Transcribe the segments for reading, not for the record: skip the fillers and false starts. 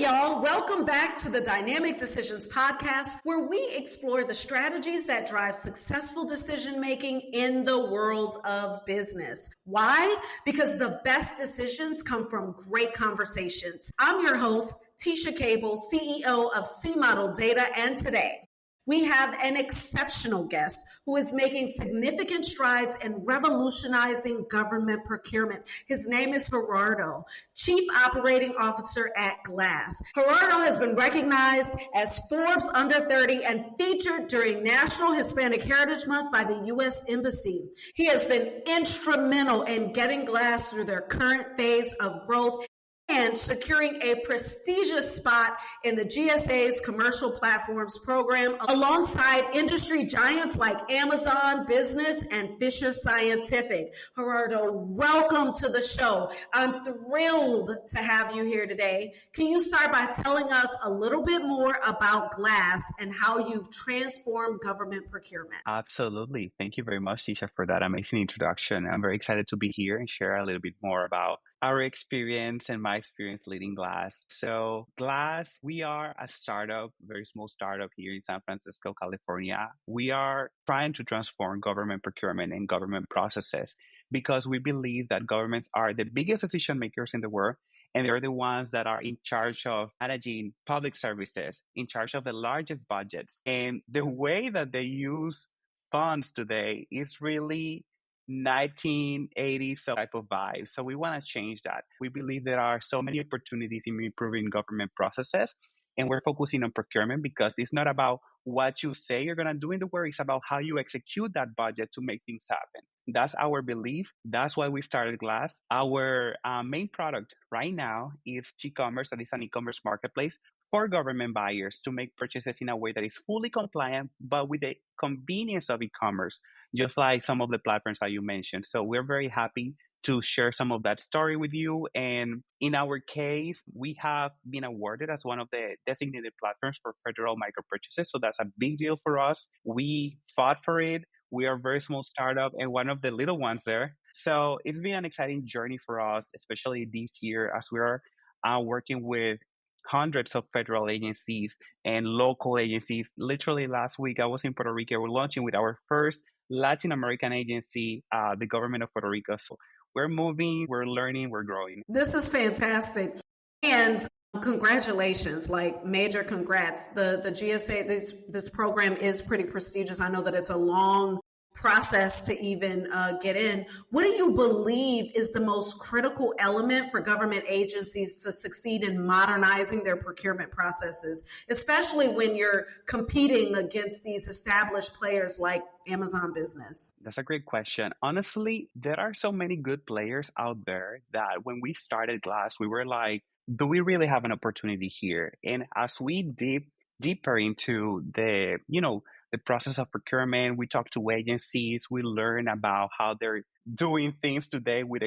y'all. Welcome back to the Dynamic Decisions podcast, where we explore the strategies that drive successful decision-making in the world of business. Why? Because the best decisions come from great conversations. I'm your host, Teasha Cable, CEO of C Model Data, and today we have an exceptional guest who is making significant strides in revolutionizing government procurement. His name is Gerardo, Chief Operating Officer at Glass. Gerardo has been recognized as Forbes Under 30 and featured during National Hispanic Heritage Month by the U.S. Embassy. He has been instrumental in getting Glass through their current phase of growth and securing a prestigious spot in the GSA's Commercial Platforms program alongside industry giants like Amazon Business and Fisher Scientific. Gerardo, welcome to the show. I'm thrilled to have you here today. Can you start by telling us a little bit more about Glass and how you've transformed government procurement? Absolutely. Thank you very much, Teasha, for that amazing introduction. I'm very excited to be here and share a little bit more about our experience and my experience leading Glass. So Glass, we are a startup, very small startup here in San Francisco, California. We are trying to transform government procurement and government processes because we believe that governments are the biggest decision makers in the world. And they're the ones that are in charge of managing public services, in charge of the largest budgets. And the way that they use funds today is really 1980s type of vibe. So we want to change that. We believe there are so many opportunities in improving government processes. And we're focusing on procurement because it's not about what you say you're going to do in the work. It's about how you execute that budget to make things happen. That's our belief. That's why we started Glass. Our main product right now is G-commerce, that is an e-commerce marketplace for government buyers to make purchases in a way that is fully compliant, but with the convenience of e-commerce, just like some of the platforms that you mentioned. So we're very happy to share some of that story with you. And in our case, we have been awarded as one of the designated platforms for federal micro purchases. So that's a big deal for us. We fought for it. We are a very small startup and one of the little ones there. So it's been an exciting journey for us, especially this year as we are working with hundreds of federal agencies and local agencies. Literally last week, I was in Puerto Rico. We're launching with our first Latin American agency, the government of Puerto Rico. So we're moving, we're learning, we're growing. This is fantastic. And congratulations, like major congrats. The GSA, this program is pretty prestigious. I know that it's a long process to even get in. What do you believe is the most critical element for government agencies to succeed in modernizing their procurement processes, especially when you're competing against these established players like Amazon Business? That's a great question. Honestly, there are so many good players out there that when we started Glass, we were like, do we really have an opportunity here? And as we deeper into the process of procurement, we talk to agencies, we learn about how they're doing things today with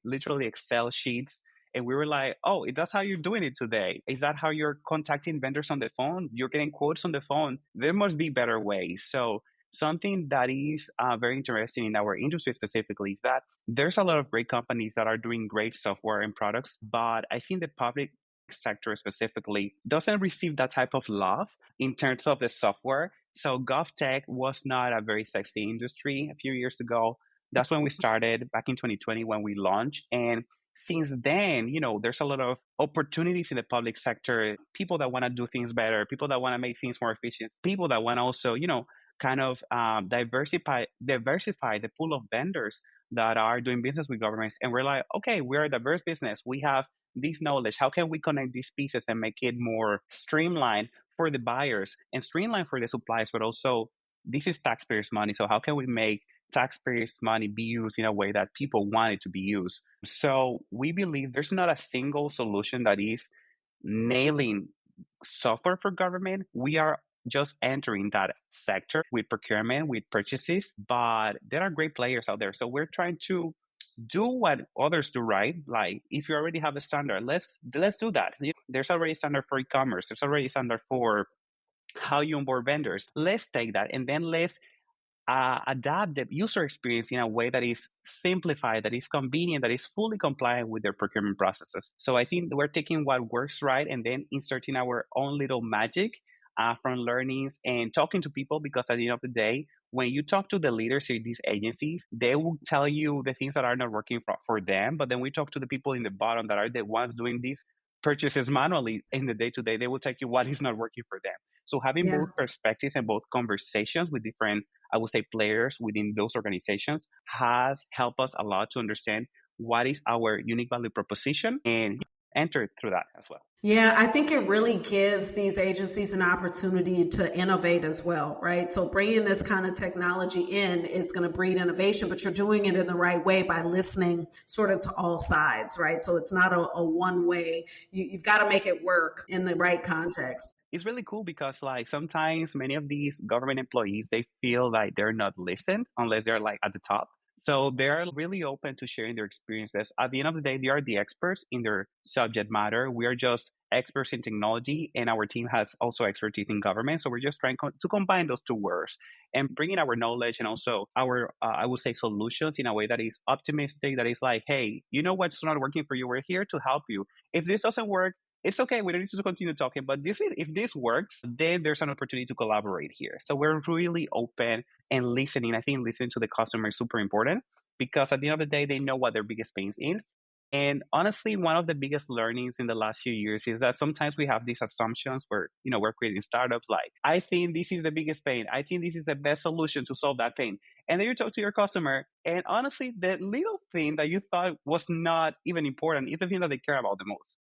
literally Excel sheets. And we were like, oh, that's how you're doing it today. Is that how you're contacting vendors on the phone? You're getting quotes on the phone. There must be better ways. So something that is very interesting in our industry specifically is that there's a lot of great companies that are doing great software and products, but I think the public sector specifically doesn't receive that type of love in terms of the software. So GovTech was not a very sexy industry a few years ago. That's when we started back in 2020 when we launched. And since then, there's a lot of opportunities in the public sector, people that want to do things better, people that want to make things more efficient, people that want to also, kind of diversify the pool of vendors that are doing business with governments. And we're like, okay, we're a diverse business. We have this knowledge. How can we connect these pieces and make it more streamlined for the buyers and streamlined for the suppliers? But also, this is taxpayers' money. So how can we make taxpayers' money be used in a way that people want it to be used? So we believe there's not a single solution that is nailing software for government. We are just entering that sector with procurement, with purchases, but there are great players out there. So we're trying to do what others do, right? Like if you already have a standard, let's do that. There's already a standard for e-commerce. There's already a standard for how you onboard vendors. Let's take that and then let's adapt the user experience in a way that is simplified, that is convenient, that is fully compliant with their procurement processes. So I think we're taking what works right and then inserting our own little magic from learnings and talking to people, because at the end of the day, when you talk to the leaders in these agencies, they will tell you the things that are not working for them. But then we talk to the people in the bottom that are the ones doing these purchases manually in the day to day. They will tell you what is not working for them. So having Yeah. both perspectives and both conversations with different, I would say, players within those organizations has helped us a lot to understand what is our unique value proposition and enter through that as well. Yeah, I think it really gives these agencies an opportunity to innovate as well, right? So bringing this kind of technology in is going to breed innovation, but you're doing it in the right way by listening sort of to all sides, right? So it's not a one way. You've got to make it work in the right context. It's really cool because like sometimes many of these government employees, they feel like they're not listened unless they're like at the top. So they're really open to sharing their experiences. At the end of the day, they are the experts in their subject matter. We are just experts in technology, and our team has also expertise in government. So we're just trying to combine those two words and bringing our knowledge and also our, I would say, solutions in a way that is optimistic, that is like, hey, you know what's not working for you? We're here to help you. If this doesn't work, it's okay. We don't need to continue talking, but if this works, then there's an opportunity to collaborate here. So we're really open and listening. I think listening to the customer is super important because at the end of the day, they know what their biggest pains is. And honestly, one of the biggest learnings in the last few years is that sometimes we have these assumptions where, we're creating startups like, I think this is the biggest pain. I think this is the best solution to solve that pain. And then you talk to your customer, and honestly, the little thing that you thought was not even important is the thing that they care about the most.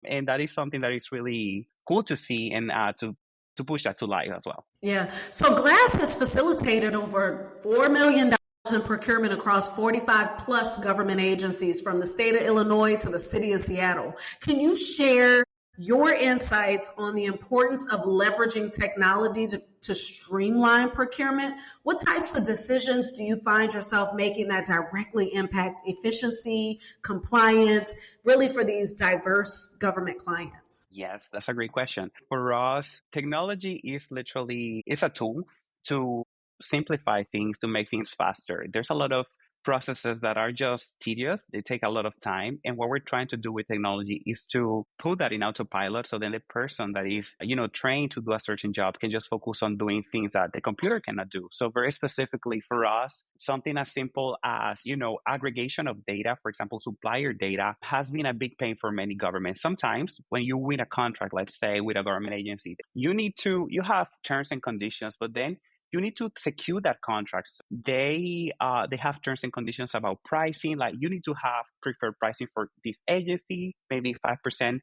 And that is something that is really cool to see and to push that to life as well. Yeah. So Glass has facilitated over $4 million in procurement across 45 plus government agencies from the state of Illinois to the city of Seattle. Can you share your insights on the importance of leveraging technology to streamline procurement? What types of decisions do you find yourself making that directly impact efficiency, compliance, really for these diverse government clients? Yes, that's a great question. For us, technology is literally it's a tool to simplify things, to make things faster. There's a lot of processes that are just tedious. They take a lot of time. And what we're trying to do with technology is to put that in autopilot. So then the person that is, trained to do a certain job can just focus on doing things that the computer cannot do. So very specifically for us, something as simple as, aggregation of data, for example, supplier data has been a big pain for many governments. Sometimes when you win a contract, let's say with a government agency, you have terms and conditions, but then you need to secure that contract. They have terms and conditions about pricing. Like you need to have preferred pricing for this agency, maybe 5%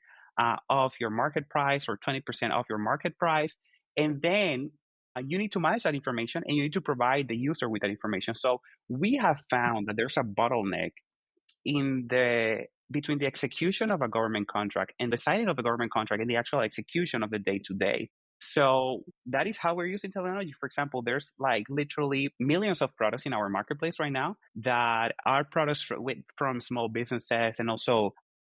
of your market price or 20% of your market price, and then you need to manage that information and you need to provide the user with that information. So we have found that there's a bottleneck between the execution of a government contract and the signing of a government contract and the actual execution of the day to day. So that is how we're using technology. For example, there's like literally millions of products in our marketplace right now that are products from small businesses and also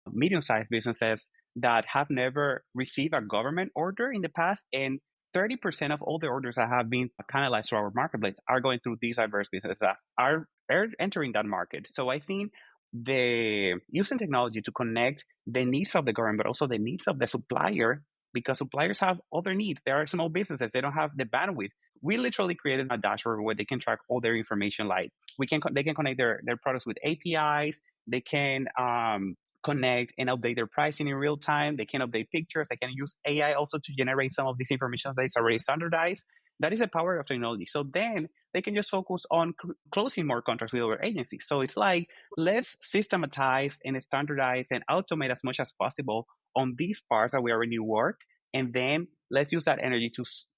medium-sized businesses that have never received a government order in the past. And 30% of all the orders that have been canalized through our marketplace are going through these diverse businesses that are entering that market. So I think the using technology to connect the needs of the government, but also the needs of the supplier, because suppliers have other needs. There are small businesses, they don't have the bandwidth. We literally created a dashboard where they can track all their information. Like they can connect their products with APIs. They can connect and update their pricing in real time. They can update pictures. They can use AI also to generate some of this information that is already standardized. That is the power of technology. So then they can just focus on closing more contracts with other agencies. So it's like, let's systematize and standardize and automate as much as possible on these parts that we already work. And then let's use that energy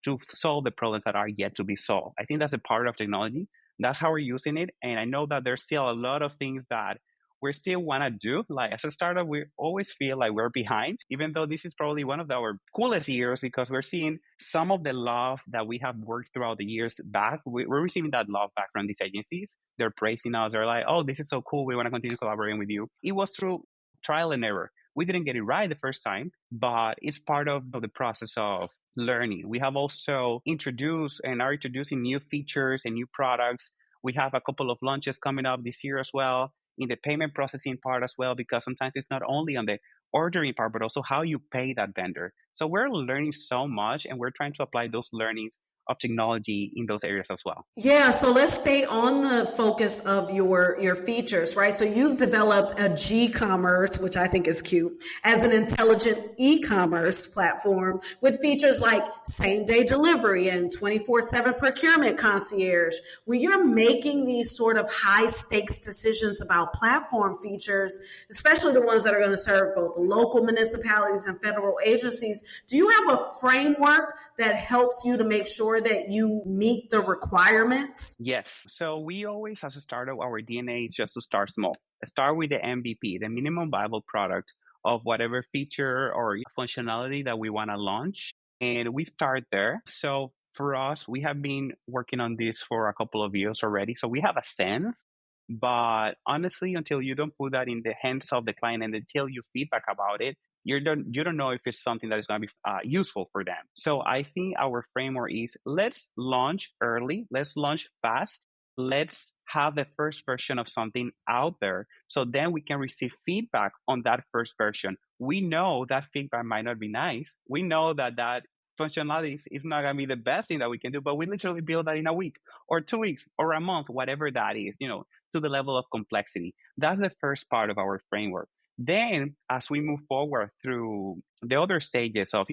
to solve the problems that are yet to be solved. I think that's a part of technology. That's how we're using it. And I know that there's still a lot of things that we still want to do. Like as a startup, we always feel like we're behind, even though this is probably one of our coolest years because we're seeing some of the love that we have worked throughout the years back. We're receiving that love back from these agencies. They're praising us. They're like, oh, this is so cool. We want to continue collaborating with you. It was through trial and error. We didn't get it right the first time, but it's part of the process of learning. We have also introduced and are introducing new features and new products. We have a couple of launches coming up this year as well in the payment processing part as well, because sometimes it's not only on the ordering part, but also how you pay that vendor. So we're learning so much, and we're trying to apply those learnings of technology in those areas as well. Yeah, so let's stay on the focus of your features, right? So you've developed a G-commerce, which I think is cute, as an intelligent e-commerce platform with features like same-day delivery and 24/7 procurement concierge. When you're making these sort of high-stakes decisions about platform features, especially the ones that are going to serve both local municipalities and federal agencies, do you have a framework that helps you to make sure that you meet the requirements? Yes. So we always, as a startup, our DNA is just to start small. Start with the MVP, the minimum viable product of whatever feature or functionality that we want to launch. And we start there. So for us, we have been working on this for a couple of years already. So we have a sense. But honestly, until you don't put that in the hands of the client and they tell you feedback about it, you don't know if it's something that is going to be useful for them. So I think our framework is, let's launch early, let's launch fast, let's have the first version of something out there, so then we can receive feedback on that first version. We know that feedback might not be nice. We know that functionality is not going to be the best thing that we can do, but we literally build that in a week or 2 weeks or a month, whatever that is, to the level of complexity. That's the first part of our framework. Then, as we move forward through the other stages of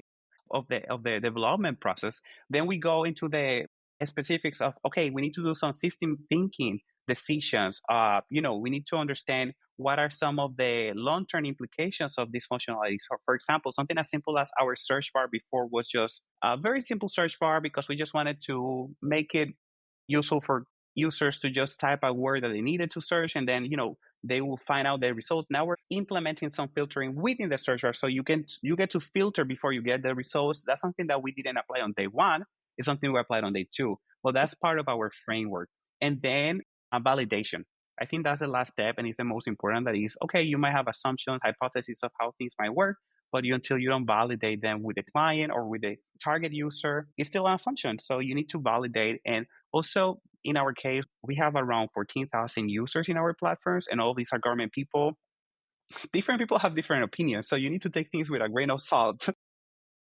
the development process, then we go into the specifics of, okay, we need to do some system thinking decisions. We need to understand what are some of the long-term implications of this functionality. So, for example, something as simple as our search bar before was just a very simple search bar because we just wanted to make it useful for users to just type a word that they needed to search, and then they will find out the results. Now we're implementing some filtering within the search bar, so you get to filter before you get the results. That's something that we didn't apply on day one. It's something we applied on day two. Well, that's part of our framework. And then validation. I think that's the last step, and it's the most important. That is, okay, you might have assumptions, hypotheses of how things might work, but until you don't validate them with the client or with the target user, it's still an assumption. So you need to validate. And also, in our case, we have around 14,000 users in our platforms, and all these are government people. Different people have different opinions, so you need to take things with a grain of salt.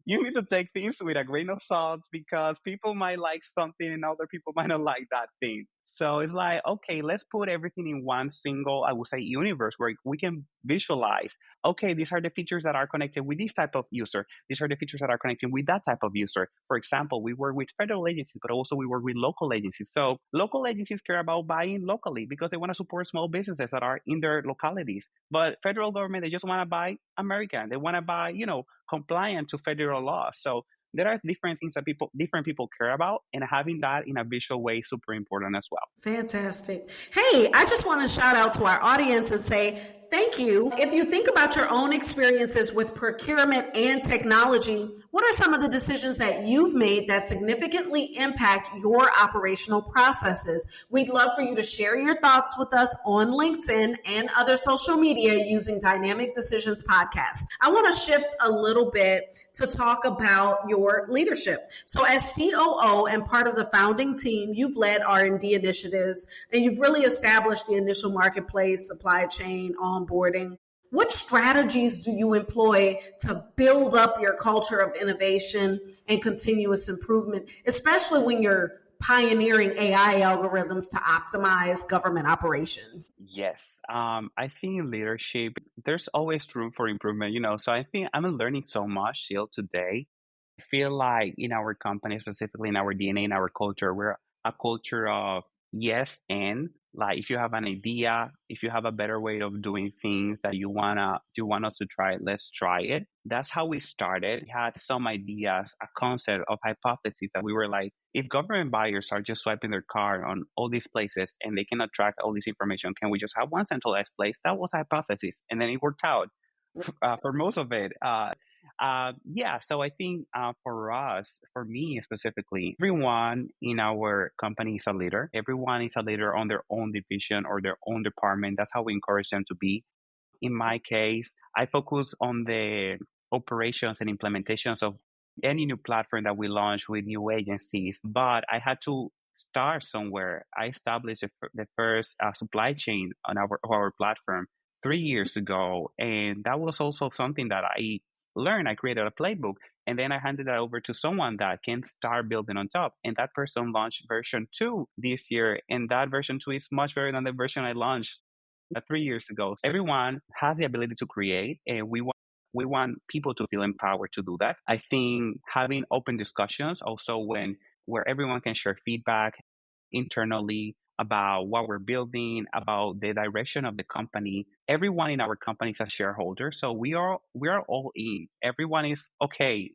You need to take things with a grain of salt because people might like something and other people might not like that thing. So it's like, okay, let's put everything in one single, I would say, universe where we can visualize, okay, these are the features that are connected with this type of user. These are the features that are connected with that type of user. For example, we work with federal agencies, but also we work with local agencies. So local agencies care about buying locally because they want to support small businesses that are in their localities. But federal government, they just want to buy American. They want to buy, compliant to federal law. So there are different things that different people care about, and having that in a visual way is super important as well. Fantastic. Hey, I just want to shout out to our audience and say thank you. If you think about your own experiences with procurement and technology, what are some of the decisions that you've made that significantly impact your operational processes? We'd love for you to share your thoughts with us on LinkedIn and other social media using Dynamic Decisions Podcast. I want to shift a little bit to talk about your leadership. So as COO and part of the founding team, you've led R&D initiatives and you've really established the initial marketplace, supply chain, onboarding. What strategies do you employ to build up your culture of innovation and continuous improvement, especially when you're pioneering AI algorithms to optimize government operations? Yes. I think in leadership, there's always room for improvement, so I think I'm learning so much still today. I feel like in our company, specifically in our DNA, in our culture, we're a culture of yes and like if you have an idea, if you have a better way of doing things that you want us to try, let's try it. That's how we started. We had some ideas, a concept of hypotheses that we were like, if government buyers are just swiping their card on all these places and they cannot track all this information, can we just have one centralized place? That was a hypothesis, and then it worked out for most of it. Yeah, so I think for us, for me specifically, everyone in our company is a leader. Everyone is a leader on their own division or their own department. That's how we encourage them to be. In my case, I focus on the operations and implementations of any new platform that we launch with new agencies, but I had to start somewhere. I established the first supply chain on our platform 3 years ago, and that was also something that I learned. I created a playbook, and then I handed that over to someone that can start building on top. And that person launched version 2 this year, and that version 2 is much better than the version I launched 3 years ago. Everyone has the ability to create, and we want people to feel empowered to do that. I think having open discussions also where everyone can share feedback internally about what we're building, about the direction of the company. Everyone in our company is a shareholder, so we are all in. Everyone is okay.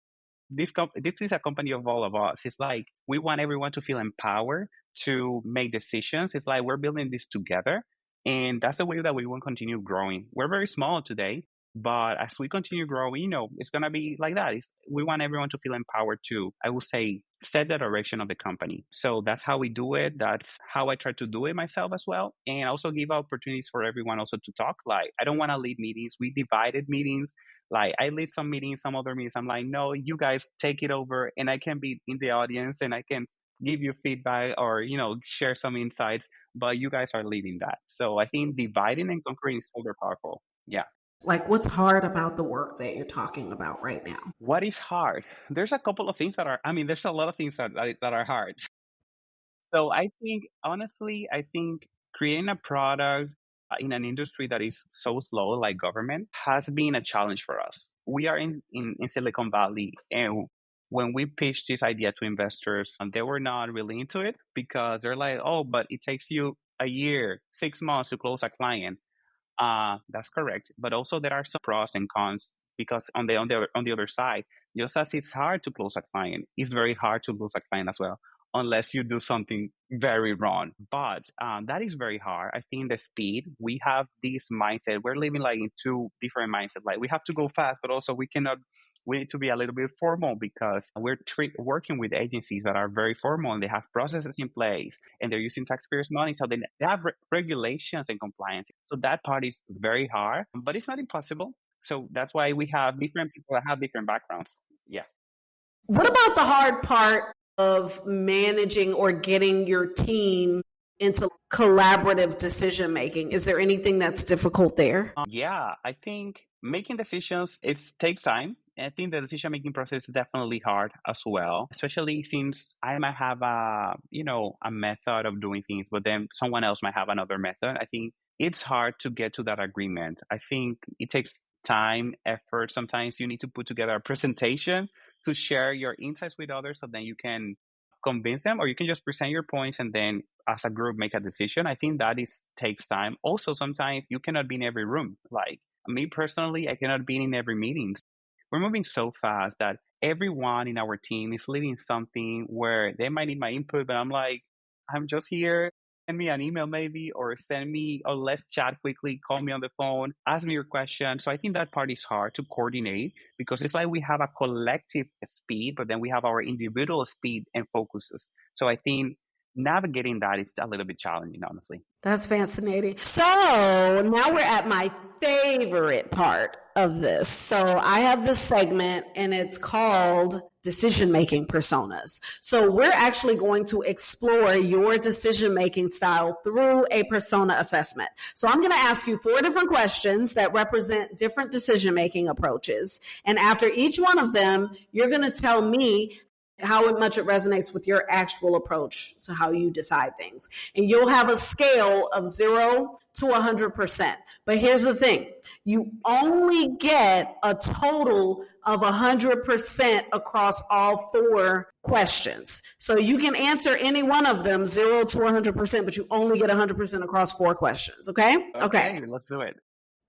This is a company of all of us. It's like we want everyone to feel empowered to make decisions. It's like we're building this together, and that's the way that we will continue growing. We're very small today, but as we continue growing, it's going to be like that. We want everyone to feel empowered to, I would say, set the direction of the company. So that's how we do it. That's how I try to do it myself as well. And also give opportunities for everyone also to talk. Like, I don't want to lead meetings. We divided meetings. Like, I lead some meetings, some other meetings. I'm like, no, you guys take it over, and I can be in the audience and I can give you feedback or, share some insights, but you guys are leading that. So I think dividing and conquering is super powerful. Yeah. Like, what's hard about the work that you're talking about right now? What is hard? There's a couple of things there's a lot of things that are hard. So honestly, I think creating a product in an industry that is so slow, like government, has been a challenge for us. We are in Silicon Valley, and when we pitched this idea to investors, they were not really into it because they're like, oh, but it takes you a year, 6 months to close a client. That's correct. But also there are some pros and cons because on the other side, just as it's hard to close a client, it's very hard to lose a client as well, unless you do something very wrong. But that is very hard. I think the speed, we have this mindset. We're living like in two different mindsets. Like, we have to go fast, but also we need to be a little bit formal because we're working with agencies that are very formal and they have processes in place and they're using taxpayers' money. So they have regulations and compliance. So that part is very hard, but it's not impossible. So that's why we have different people that have different backgrounds. Yeah. What about the hard part of managing or getting your team into collaborative decision making? Is there anything that's difficult there? Yeah, I think making decisions, it takes time. I think the decision-making process is definitely hard as well, especially since I might have a method of doing things, but then someone else might have another method. I think it's hard to get to that agreement. I think it takes time, effort. Sometimes you need to put together a presentation to share your insights with others so then you can convince them, or you can just present your points and then as a group make a decision. I think that takes time. Also, sometimes you cannot be in every room. Like me personally, I cannot be in every meeting. We're moving so fast that everyone in our team is leading something where they might need my input, but I'm like, I'm just here. Send me an email maybe, or let's chat quickly, call me on the phone, ask me your question. So I think that part is hard to coordinate because it's like we have a collective speed, but then we have our individual speed and focuses. So I think navigating that is a little bit challenging, honestly. That's fascinating. So now we're at my favorite part of this. So I have this segment and it's called decision-making personas. So we're actually going to explore your decision-making style through a persona assessment. So I'm going to ask you 4 different questions that represent different decision-making approaches. And after each one of them, you're going to tell me how much it resonates with your actual approach to how you decide things. And you'll have a scale of 0 to 100%. But here's the thing. You only get a total of 100% across all 4 questions. So you can answer any one of them 0 to 100%, but you only get 100% across 4 questions. Okay? Okay. Let's do it.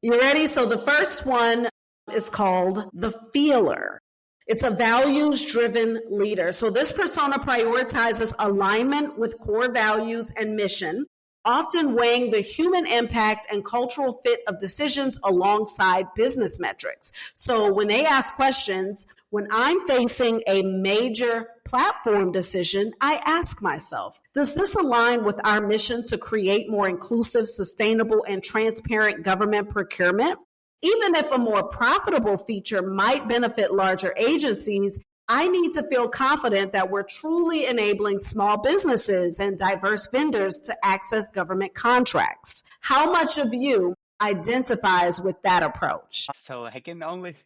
You ready? So the first one is called the feeler. It's a values-driven leader. So this persona prioritizes alignment with core values and mission. often weighing the human impact and cultural fit of decisions alongside business metrics. So when they ask questions, when I'm facing a major platform decision, I ask myself, does this align with our mission to create more inclusive, sustainable, and transparent government procurement? Even if a more profitable feature might benefit larger agencies, I need to feel confident that we're truly enabling small businesses and diverse vendors to access government contracts. How much of you identifies with that approach? So I can only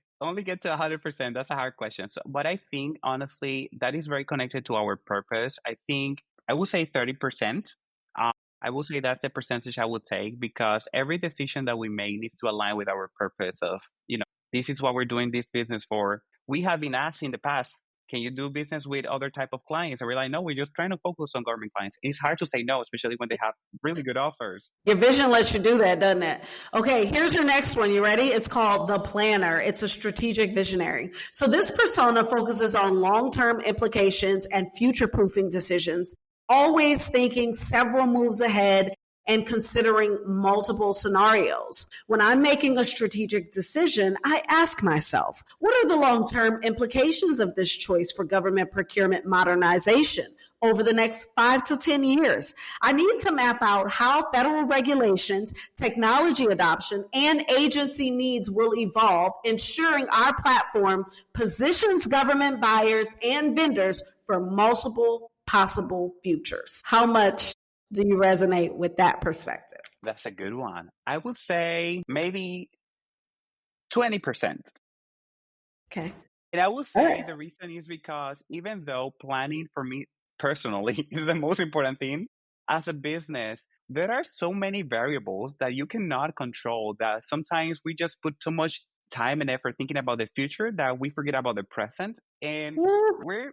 get to 100%. That's a hard question. So, but I think honestly, that is very connected to our purpose. I think I would say 30%. I will say that's the percentage I would take because every decision that we make needs to align with our purpose of, this is what we're doing this business for. We have been asked in the past, can you do business with other type of clients? And we're like, no, we're just trying to focus on government clients. It's hard to say no, especially when they have really good offers. Your vision lets you do that, doesn't it? Okay, here's your next one. You ready? It's called the planner. It's a strategic visionary. So this persona focuses on long-term implications and future-proofing decisions, always thinking several moves ahead and considering multiple scenarios. When I'm making a strategic decision, I ask myself, what are the long-term implications of this choice for government procurement modernization over the next 5 to 10 years? I need to map out how federal regulations, technology adoption, and agency needs will evolve, ensuring our platform positions government buyers and vendors for multiple possible futures. How much do you resonate with that perspective? That's a good one. I would say maybe 20%. Okay. And I would say the reason is because even though planning for me personally is the most important thing, as a business, there are so many variables that you cannot control that sometimes we just put too much time and effort thinking about the future that we forget about the present. And we're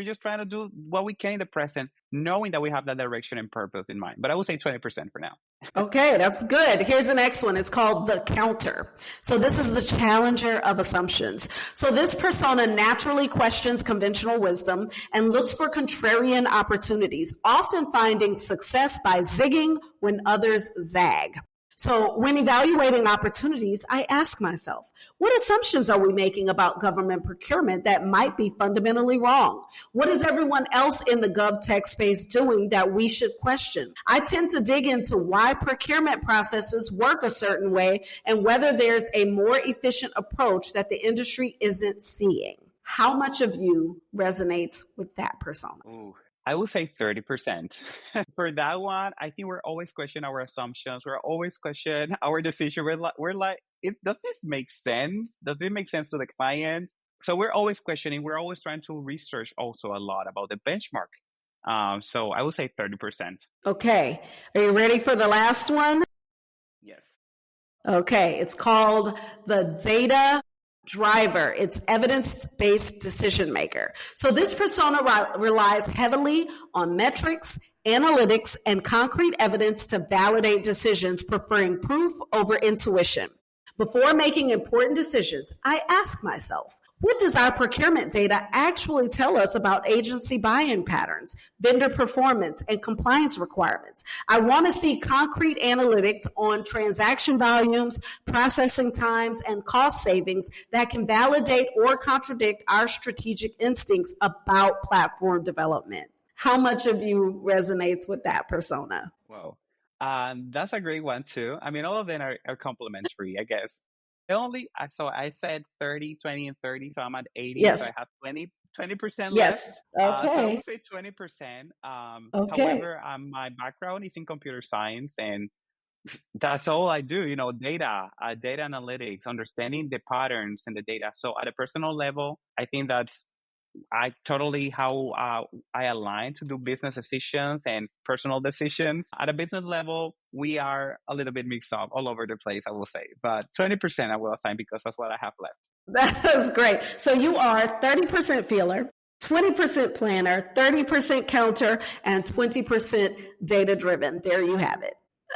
just trying to do what we can in the present, knowing that we have that direction and purpose in mind. But I would say 20% for now. Okay, that's good. Here's the next one. It's called the counter. So this is the challenger of assumptions. So this persona naturally questions conventional wisdom and looks for contrarian opportunities, often finding success by zigging when others zag. So when evaluating opportunities, I ask myself, what assumptions are we making about government procurement that might be fundamentally wrong? What is everyone else in the GovTech space doing that we should question? I tend to dig into why procurement processes work a certain way and whether there's a more efficient approach that the industry isn't seeing. How much of you resonates with that persona? Ooh. I would say 30%. For that one, I think we're always questioning our assumptions. We're always questioning our decision. We're like, does this make sense? Does it make sense to the client? So we're always questioning. We're always trying to research also a lot about the benchmark. So I would say 30%. Okay. Are you ready for the last one? Yes. Okay. It's called the data driver. It's evidence-based decision maker. So this persona relies heavily on metrics, analytics, and concrete evidence to validate decisions, preferring proof over intuition. Before making important decisions, I ask myself, what does our procurement data actually tell us about agency buy-in patterns, vendor performance, and compliance requirements? I want to see concrete analytics on transaction volumes, processing times, and cost savings that can validate or contradict our strategic instincts about platform development. How much of you resonates with that persona? Wow. That's a great one too. I mean, all of them are complementary, I guess. So I said 30, 20, and 30, so I'm at 80. Yes. So I have 20% yes. left. Okay. So I would say 20%. Okay. However, my background is in computer science, and that's all I do, data analytics, understanding the patterns and the data. So at a personal level, I think that's how I align to do business decisions and personal decisions. At a business level, we are a little bit mixed up all over the place, I will say. But 20% I will assign because that's what I have left. That's great. So you are 30% feeler, 20% planner, 30% counter, and 20% data driven. There you have it.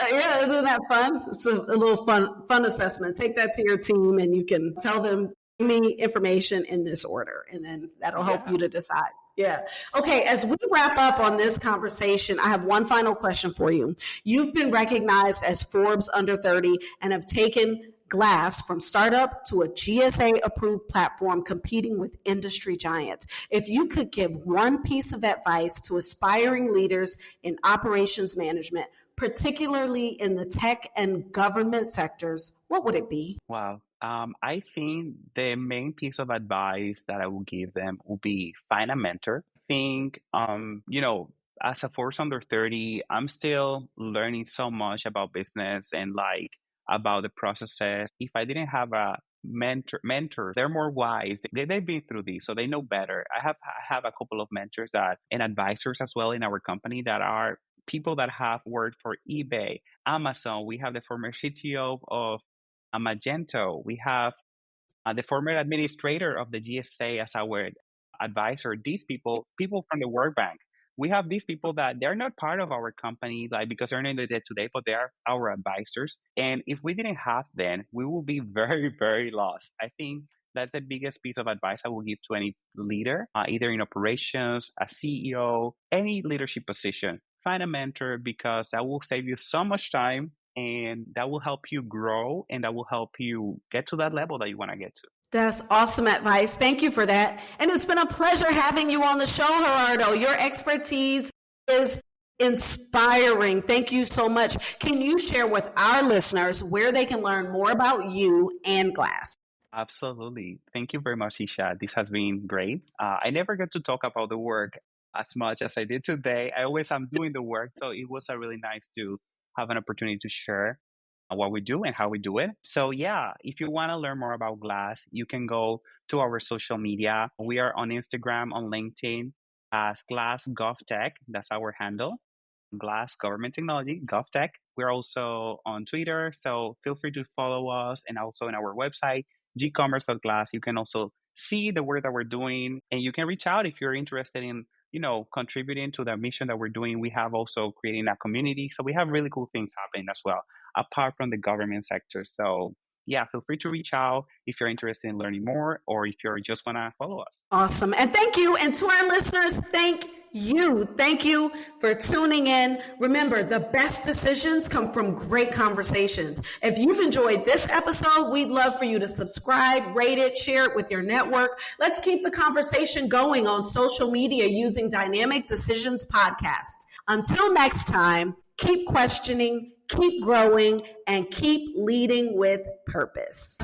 Yeah, isn't that fun? It's a little fun assessment. Take that to your team and you can tell them, give me information in this order, and then that'll help you to decide. Yeah. Okay. As we wrap up on this conversation, I have one final question for you. You've been recognized as Forbes Under 30 and have taken Glass from startup to a GSA approved platform competing with industry giants. If you could give one piece of advice to aspiring leaders in operations management, particularly in the tech and government sectors, what would it be? Wow. I think the main piece of advice that I will give them will be find a mentor. I think, as a Force Under 30, I'm still learning so much about business and like about the processes. If I didn't have a mentor, they're more wise. They've been through this, so they know better. I have a couple of mentors that and advisors as well in our company that are people that have worked for eBay, Amazon. We have the former CTO of Magento. We have the former administrator of the GSA as our advisor. These people from the World Bank. We have these people that they're not part of our company, like because they're not in the day today, but they are our advisors. And if we didn't have them, we will be very, very lost. I think that's the biggest piece of advice I will give to any leader, either in operations, a CEO, any leadership position. Find a mentor because that will save you so much time and that will help you grow and that will help you get to that level that you want to get to. That's awesome advice. Thank you for that. And it's been a pleasure having you on the show, Gerardo. Your expertise is inspiring. Thank you so much. Can you share with our listeners where they can learn more about you and Glass? Absolutely. Thank you very much, Teasha. This has been great. I never get to talk about the work as much as I did today. I always am doing the work. So it was really nice to have an opportunity to share what we do and how we do it. So yeah, if you want to learn more about Glass, you can go to our social media. We are on Instagram, on LinkedIn as Glass GovTech. That's our handle. Glass Government Technology, GovTech. We're also on Twitter, so feel free to follow us, and also in our website, gcommerce.glass. You can also see the work that we're doing, and you can reach out if you're interested in contributing to the mission that we're doing. We have also creating a community. So we have really cool things happening as well, apart from the government sector. So yeah, feel free to reach out if you're interested in learning more or if you just want to follow us. Awesome. And thank you. And to our listeners, thank you. Thank you for tuning in. Remember, the best decisions come from great conversations. If you've enjoyed this episode, we'd love for you to subscribe, rate it, share it with your network. Let's keep the conversation going on social media using Dynamic Decisions Podcast. Until next time, keep questioning, keep growing, and keep leading with purpose.